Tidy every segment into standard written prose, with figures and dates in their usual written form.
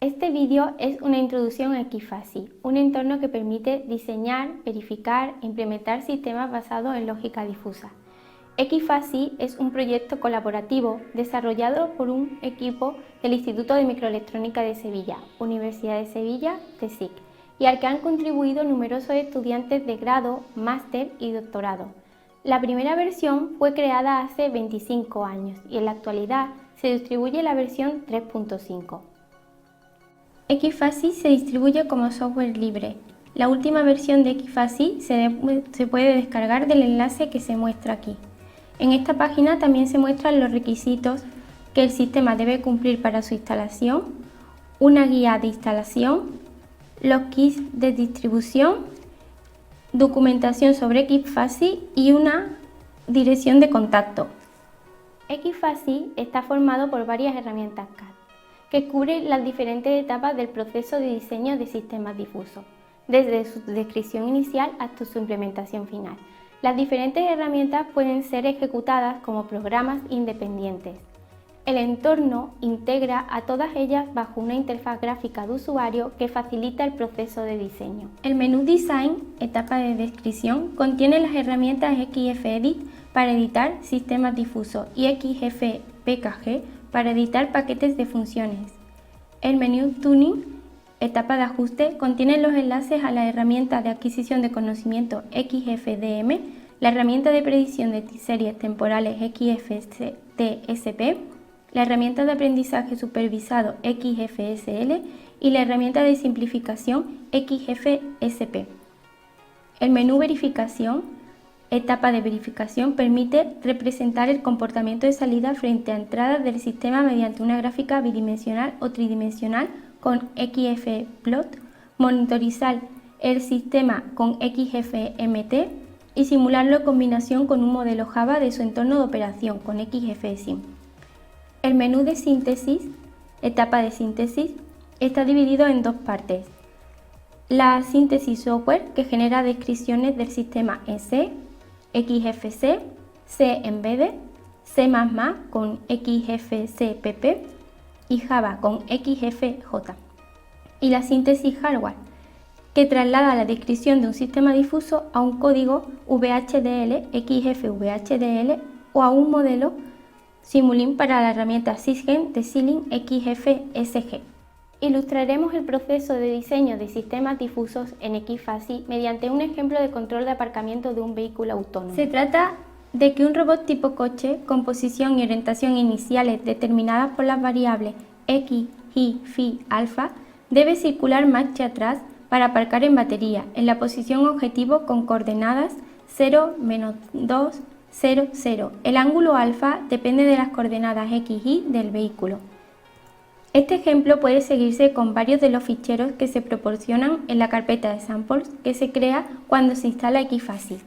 Este vídeo es una introducción a XFASI, un entorno que permite diseñar, verificar e implementar sistemas basados en lógica difusa. XFASI es un proyecto colaborativo desarrollado por un equipo del Instituto de Microelectrónica de Sevilla, Universidad de Sevilla, CSIC, y al que han contribuido numerosos estudiantes de grado, máster y doctorado. La primera versión fue creada hace 25 años y en la actualidad se distribuye la versión 3.5. XFASI se distribuye como software libre. La última versión de XFASI se puede descargar del enlace que se muestra aquí. En esta página también se muestran los requisitos que el sistema debe cumplir para su instalación, una guía de instalación, los kits de distribución, documentación sobre XFASI y una dirección de contacto. XFASI está formado por varias herramientas CAD que cubren las diferentes etapas del proceso de diseño de sistemas difusos, desde su descripción inicial hasta su implementación final. Las diferentes herramientas pueden ser ejecutadas como programas independientes. El entorno integra a todas ellas bajo una interfaz gráfica de usuario que facilita el proceso de diseño. El menú Design, etapa de descripción, contiene las herramientas XFEdit para editar sistemas difusos y XFPKG para editar paquetes de funciones. El menú Tuning, etapa de ajuste, contiene los enlaces a la herramienta de adquisición de conocimiento XFDM, la herramienta de predicción de series temporales XFTSP, la herramienta de aprendizaje supervisado XFSL y la herramienta de simplificación XFSP. El menú Verificación, etapa de verificación, permite representar el comportamiento de salida frente a entradas del sistema mediante una gráfica bidimensional o tridimensional con XFplot, monitorizar el sistema con XFMT y simularlo en combinación con un modelo Java de su entorno de operación con XFSIM. El menú de síntesis, etapa de síntesis, está dividido en dos partes. La síntesis software, que genera descripciones del sistema en C, XFC, C Embedded, C++ con XFCpp y Java con XFJ. Y la síntesis hardware, que traslada la descripción de un sistema difuso a un código VHDL, XFVHDL o a un modelo Simulink para la herramienta Sysgen de Xilinx XFSG. Ilustraremos el proceso de diseño de sistemas difusos en XFASI mediante un ejemplo de control de aparcamiento de un vehículo autónomo. Se trata de que un robot tipo coche con posición y orientación iniciales determinadas por las variables X, Y, Phi, alfa debe circular marcha atrás para aparcar en batería en la posición objetivo con coordenadas 0, -2, 0, 0. El ángulo alfa depende de las coordenadas X, Y del vehículo. Este ejemplo puede seguirse con varios de los ficheros que se proporcionan en la carpeta de samples que se crea cuando se instala XFASI.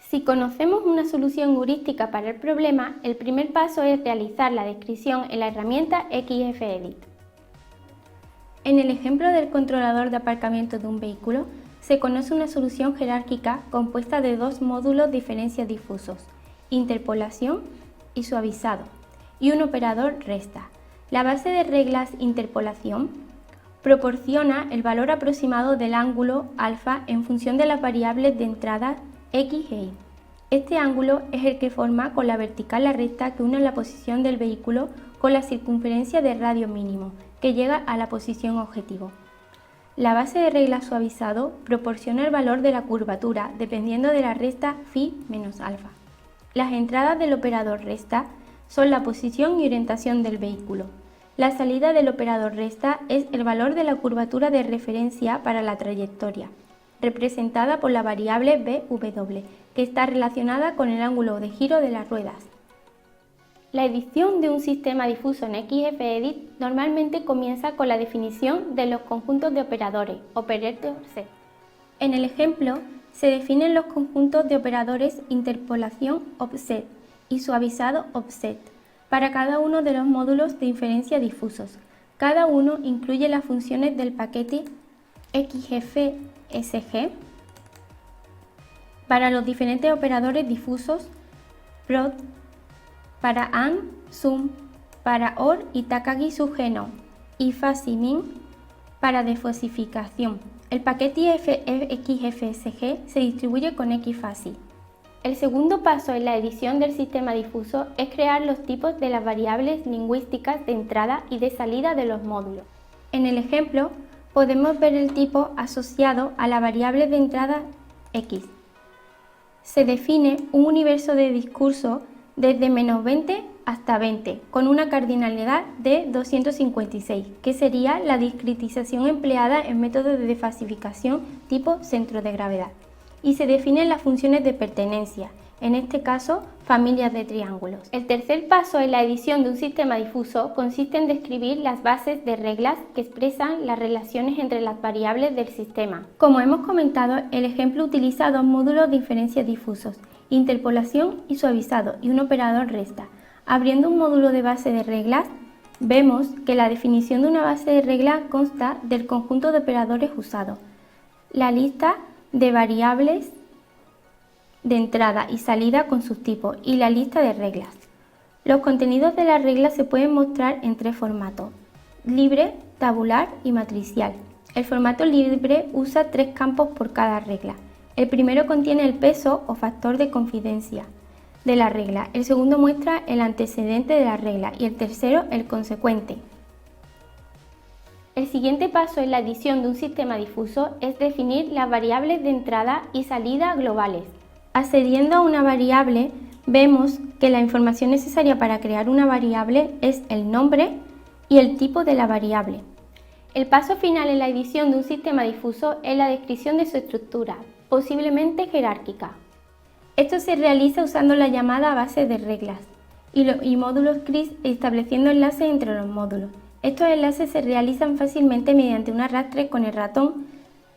Si conocemos una solución heurística para el problema, el primer paso es realizar la descripción en la herramienta XFEdit. En el ejemplo del controlador de aparcamiento de un vehículo, se conoce una solución jerárquica compuesta de dos módulos diferencias difusos, interpolación y suavizado, y un operador resta. La base de reglas interpolación proporciona el valor aproximado del ángulo alfa en función de las variables de entrada X e Y. Este ángulo es el que forma con la vertical la recta que une la posición del vehículo con la circunferencia de radio mínimo, que llega a la posición objetivo. La base de regla suavizado proporciona el valor de la curvatura dependiendo de la resta Phi menos alfa. Las entradas del operador resta son la posición y orientación del vehículo. La salida del operador resta es el valor de la curvatura de referencia para la trayectoria, representada por la variable BW, que está relacionada con el ángulo de giro de las ruedas. La edición de un sistema difuso en XFEdit normalmente comienza con la definición de los conjuntos de operadores, operator set. En el ejemplo, se definen los conjuntos de operadores interpolación offset y suavizado offset para cada uno de los módulos de inferencia difusos. Cada uno incluye las funciones del paquete XFSG para los diferentes operadores difusos, prod para AND, zoom para OR y Takagi Sugeno y FASI-min Para desfosificación, el paquete XFSG se distribuye con XFASI. El segundo paso en la edición del sistema difuso es crear los tipos de las variables lingüísticas de entrada y de salida de los módulos. En el ejemplo, podemos ver el tipo asociado a la variable de entrada X. Se define un universo de discurso desde -20 hasta 20, con una cardinalidad de 256, que sería la discretización empleada en métodos de desfasificación tipo centro de gravedad. Y se definen las funciones de pertenencia, en este caso, familias de triángulos. El tercer paso en la edición de un sistema difuso consiste en describir las bases de reglas que expresan las relaciones entre las variables del sistema. Como hemos comentado, el ejemplo utiliza dos módulos de inferencia difusos, interpolación y suavizado, y un operador resta. Abriendo un módulo de base de reglas, vemos que la definición de una base de reglas consta del conjunto de operadores usados, la lista de variables de entrada y salida con sus tipos y la lista de reglas. Los contenidos de las reglas se pueden mostrar en tres formatos: libre, tabular y matricial. El formato libre usa tres campos por cada regla. El primero contiene el peso o factor de confidencia de la regla, el segundo muestra el antecedente de la regla y el tercero el consecuente. El siguiente paso en la edición de un sistema difuso es definir las variables de entrada y salida globales. Accediendo a una variable, vemos que la información necesaria para crear una variable es el nombre y el tipo de la variable. El paso final en la edición de un sistema difuso es la descripción de su estructura, posiblemente jerárquica. Esto se realiza usando la llamada base de reglas y módulos CRIS, estableciendo enlaces entre los módulos. Estos enlaces se realizan fácilmente mediante un arrastre con el ratón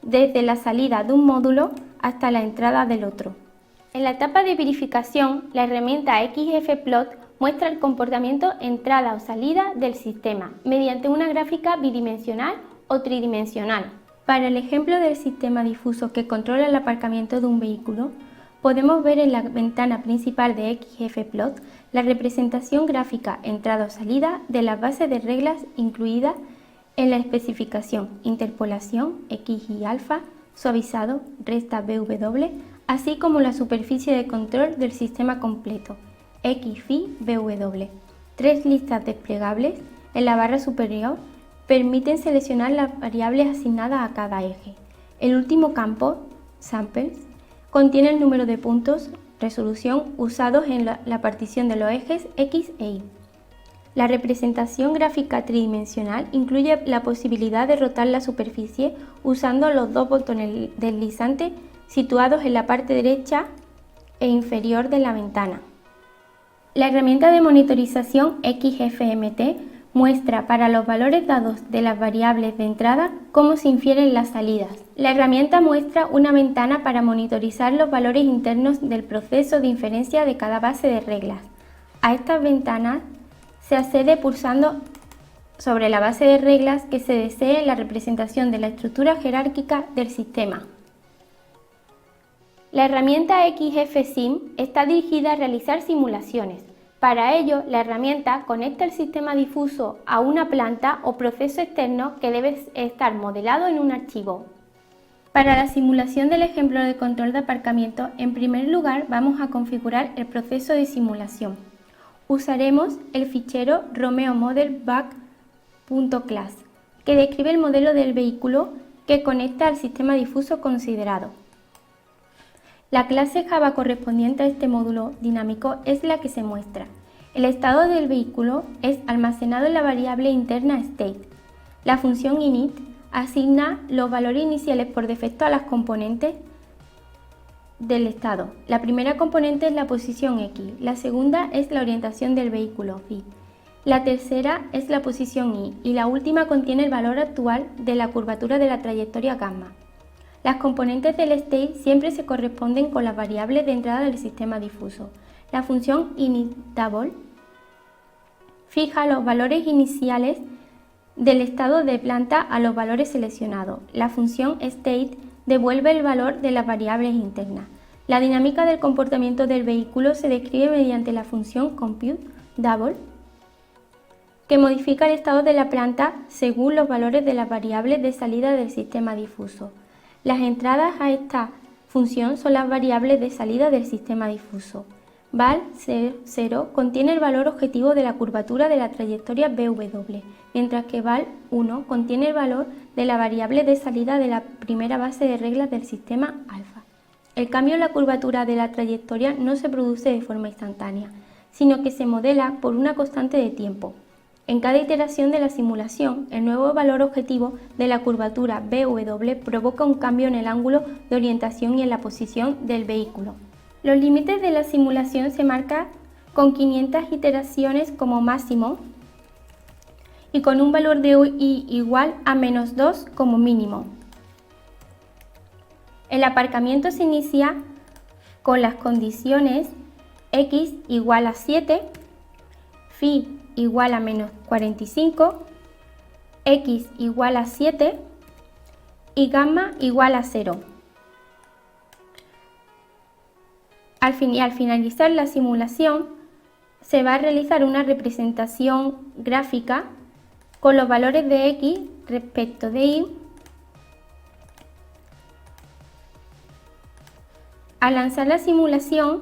desde la salida de un módulo hasta la entrada del otro. En la etapa de verificación, la herramienta XFPlot muestra el comportamiento entrada o salida del sistema mediante una gráfica bidimensional o tridimensional. Para el ejemplo del sistema difuso que controla el aparcamiento de un vehículo, podemos ver en la ventana principal de XFPlot la representación gráfica entrada o salida de las bases de reglas incluidas en la especificación, interpolación, X y alfa, suavizado, resta BW, así como la superficie de control del sistema completo, X, phi, BW. Tres listas desplegables en la barra superior permiten seleccionar las variables asignadas a cada eje. El último campo, samples, contiene el número de puntos, resolución, usados en la partición de los ejes X e Y. La representación gráfica tridimensional incluye la posibilidad de rotar la superficie usando los dos botones deslizantes situados en la parte derecha e inferior de la ventana. La herramienta de monitorización XFMT muestra para los valores dados de las variables de entrada cómo se infieren las salidas. La herramienta muestra una ventana para monitorizar los valores internos del proceso de inferencia de cada base de reglas. A estas ventanas se accede pulsando sobre la base de reglas que se desee en la representación de la estructura jerárquica del sistema. La herramienta XFSim está dirigida a realizar simulaciones. Para ello, la herramienta conecta el sistema difuso a una planta o proceso externo que debe estar modelado en un archivo. Para la simulación del ejemplo de control de aparcamiento, en primer lugar vamos a configurar el proceso de simulación. Usaremos el fichero romeomodelback.class, que describe el modelo del vehículo que conecta al sistema difuso considerado. La clase Java correspondiente a este módulo dinámico es la que se muestra. El estado del vehículo es almacenado en la variable interna state. La función init asigna los valores iniciales por defecto a las componentes del estado. La primera componente es la posición X, la segunda es la orientación del vehículo, Y, la tercera es la posición Y y la última contiene el valor actual de la curvatura de la trayectoria gamma. Las componentes del state siempre se corresponden con las variables de entrada del sistema difuso. La función initDouble fija los valores iniciales del estado de planta a los valores seleccionados. La función state devuelve el valor de las variables internas. La dinámica del comportamiento del vehículo se describe mediante la función computeDouble, que modifica el estado de la planta según los valores de las variables de salida del sistema difuso. Las entradas a esta función son las variables de salida del sistema difuso. Val 0 contiene el valor objetivo de la curvatura de la trayectoria BW, mientras que Val 1 contiene el valor de la variable de salida de la primera base de reglas del sistema alfa. El cambio en la curvatura de la trayectoria no se produce de forma instantánea, sino que se modela por una constante de tiempo. En cada iteración de la simulación, el nuevo valor objetivo de la curvatura BW provoca un cambio en el ángulo de orientación y en la posición del vehículo. Los límites de la simulación se marcan con 500 iteraciones como máximo y con un valor de i igual a -2 como mínimo. El aparcamiento se inicia con las condiciones x igual a 7, phi igual a -45, x igual a 7 y gamma igual a 0. Al finalizar la simulación, se va a realizar una representación gráfica con los valores de x respecto de y. Al lanzar la simulación,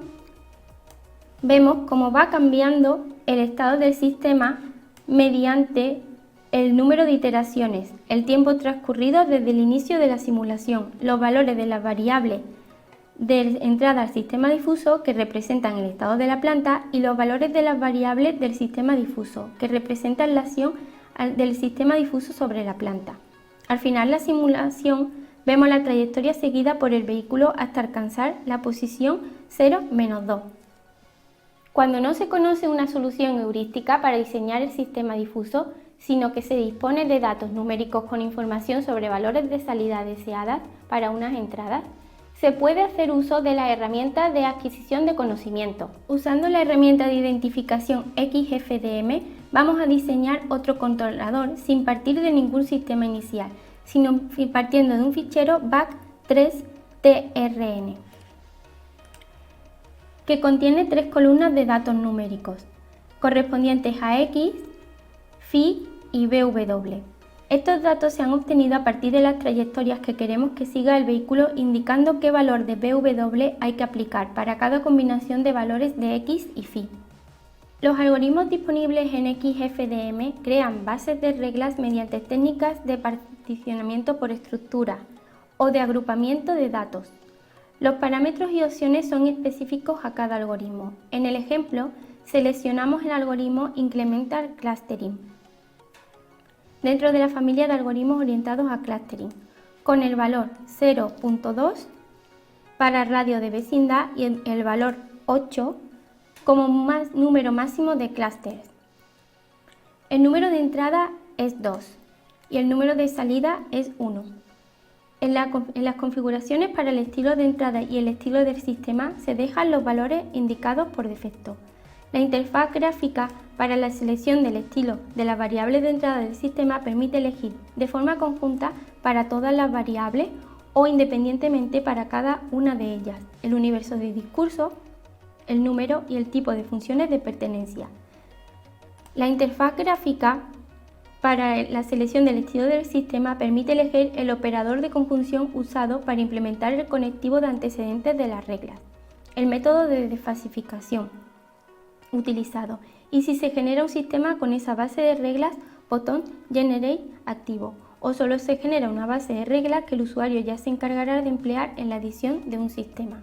vemos cómo va cambiando el estado del sistema mediante el número de iteraciones, el tiempo transcurrido desde el inicio de la simulación, los valores de las variables de entrada al sistema difuso que representan el estado de la planta y los valores de las variables del sistema difuso que representan la acción del sistema difuso sobre la planta. Al final de la simulación vemos la trayectoria seguida por el vehículo hasta alcanzar la posición 0-2. Cuando no se conoce una solución heurística para diseñar el sistema difuso, sino que se dispone de datos numéricos con información sobre valores de salida deseadas para unas entradas, se puede hacer uso de la herramienta de adquisición de conocimiento. Usando la herramienta de identificación XFDM, vamos a diseñar otro controlador sin partir de ningún sistema inicial, sino partiendo de un fichero BAC3TRN, que contiene 3 columnas de datos numéricos, correspondientes a X, Phi y BW. Estos datos se han obtenido a partir de las trayectorias que queremos que siga el vehículo, indicando qué valor de BW hay que aplicar para cada combinación de valores de X y Phi. Los algoritmos disponibles en XFDM crean bases de reglas mediante técnicas de particionamiento por estructura o de agrupamiento de datos. Los parámetros y opciones son específicos a cada algoritmo. En el ejemplo, seleccionamos el algoritmo Incremental Clustering dentro de la familia de algoritmos orientados a clustering, con el valor 0.2 para radio de vecindad y el valor 8 como número máximo de clústeres. El número de entrada es 2 y el número de salida es 1. En las configuraciones para el estilo de entrada y el estilo del sistema se dejan los valores indicados por defecto. La interfaz gráfica para la selección del estilo de las variables de entrada del sistema permite elegir de forma conjunta para todas las variables o independientemente para cada una de ellas, el universo de discurso, el número y el tipo de funciones de pertenencia. La interfaz gráfica para la selección del estilo del sistema permite elegir el operador de conjunción usado para implementar el conectivo de antecedentes de las reglas, el método de desfasificación utilizado y si se genera un sistema con esa base de reglas, botón Generate activo, o solo se genera una base de reglas que el usuario ya se encargará de emplear en la edición de un sistema.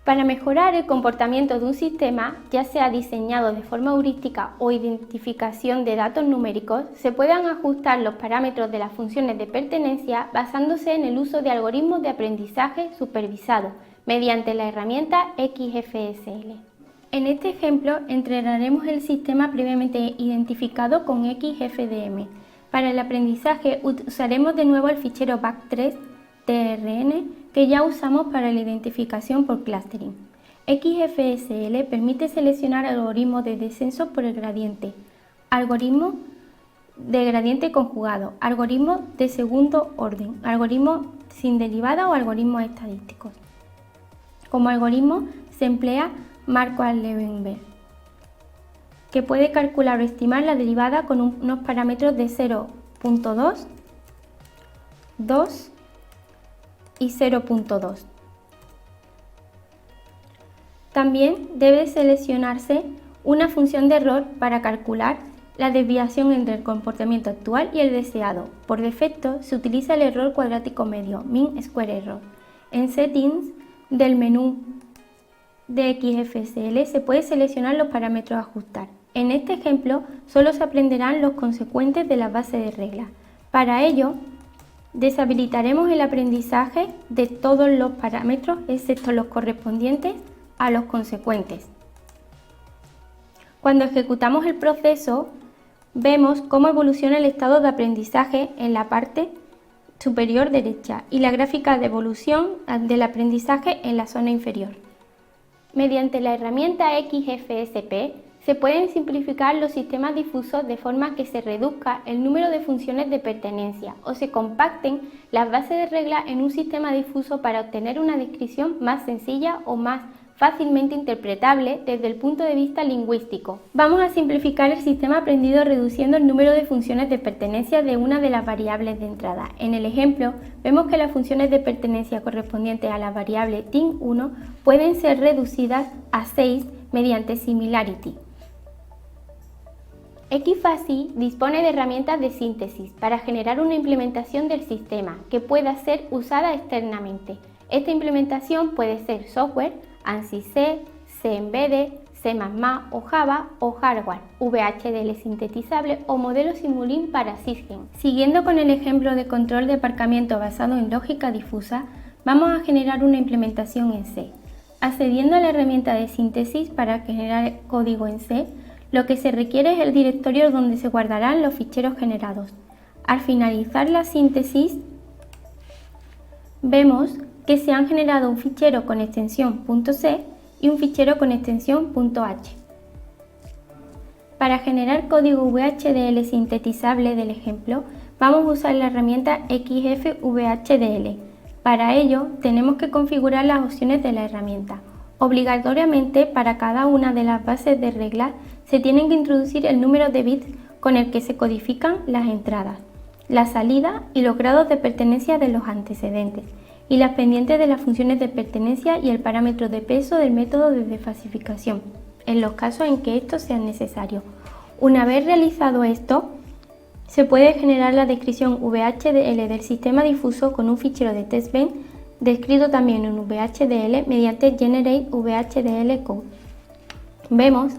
Para mejorar el comportamiento de un sistema, ya sea diseñado de forma heurística o identificación de datos numéricos, se pueden ajustar los parámetros de las funciones de pertenencia basándose en el uso de algoritmos de aprendizaje supervisado mediante la herramienta XFSL. En este ejemplo, entrenaremos el sistema previamente identificado con XFDM. Para el aprendizaje usaremos de nuevo el fichero BAC3TRN que ya usamos para la identificación por clustering. XFSL permite seleccionar algoritmos de descenso por el gradiente, algoritmos de gradiente conjugado, algoritmos de segundo orden, algoritmos sin derivada o algoritmos estadísticos. Como algoritmo se emplea Marquardt-Levenberg, que puede calcular o estimar la derivada con unos parámetros de 0.2, 2 y 0.2. También debe seleccionarse una función de error para calcular la desviación entre el comportamiento actual y el deseado. Por defecto se utiliza el error cuadrático medio, mean square error. En Settings del menú de XFSL se puede seleccionar los parámetros a ajustar. En este ejemplo solo se aprenderán los consecuentes de la base de reglas. Para ello, deshabilitaremos el aprendizaje de todos los parámetros excepto los correspondientes a los consecuentes. Cuando ejecutamos el proceso, vemos cómo evoluciona el estado de aprendizaje en la parte superior derecha y la gráfica de evolución del aprendizaje en la zona inferior. Mediante la herramienta XFSP se pueden simplificar los sistemas difusos de forma que se reduzca el número de funciones de pertenencia o se compacten las bases de reglas en un sistema difuso para obtener una descripción más sencilla o más fácilmente interpretable desde el punto de vista lingüístico. Vamos a simplificar el sistema aprendido reduciendo el número de funciones de pertenencia de una de las variables de entrada. En el ejemplo, vemos que las funciones de pertenencia correspondientes a la variable tin1 pueden ser reducidas a 6 mediante similarity. XFASI dispone de herramientas de síntesis para generar una implementación del sistema que pueda ser usada externamente. Esta implementación puede ser software, ANSI C, C Embedded, C++ o Java o hardware, VHDL sintetizable o modelo Simulink para Sysgen. Siguiendo con el ejemplo de control de aparcamiento basado en lógica difusa, vamos a generar una implementación en C. Accediendo a la herramienta de síntesis para generar código en C, lo que se requiere es el directorio donde se guardarán los ficheros generados. Al finalizar la síntesis, vemos que se han generado un fichero con extensión .c y un fichero con extensión .h. Para generar código VHDL sintetizable del ejemplo, vamos a usar la herramienta XFVHDL. Para ello, tenemos que configurar las opciones de la herramienta. Obligatoriamente, para cada una de las bases de reglas, se tienen que introducir el número de bits con el que se codifican las entradas, la salida y los grados de pertenencia de los antecedentes, y las pendientes de las funciones de pertenencia y el parámetro de peso del método de desfasificación, en los casos en que esto sea necesario. Una vez realizado esto, se puede generar la descripción VHDL del sistema difuso con un fichero de testbench descrito también en VHDL mediante Generate VHDL Code. Vemos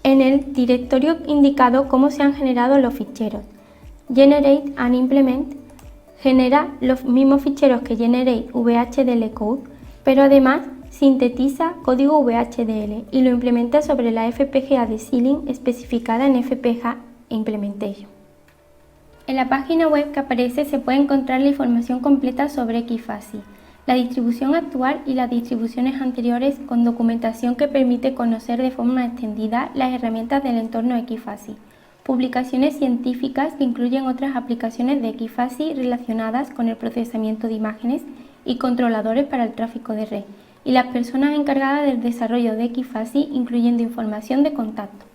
en el directorio indicado cómo se han generado los ficheros. Generate and Implement genera los mismos ficheros que Generate VHDL Code, pero además sintetiza código VHDL y lo implementa sobre la FPGA de Xilinx especificada en FPGA Implementation. En la página web que aparece se puede encontrar la información completa sobre XFASI, la distribución actual y las distribuciones anteriores con documentación que permite conocer de forma extendida las herramientas del entorno XFASI. Publicaciones científicas que incluyen otras aplicaciones de XFASI relacionadas con el procesamiento de imágenes y controladores para el tráfico de red, y las personas encargadas del desarrollo de XFASI, incluyendo información de contacto.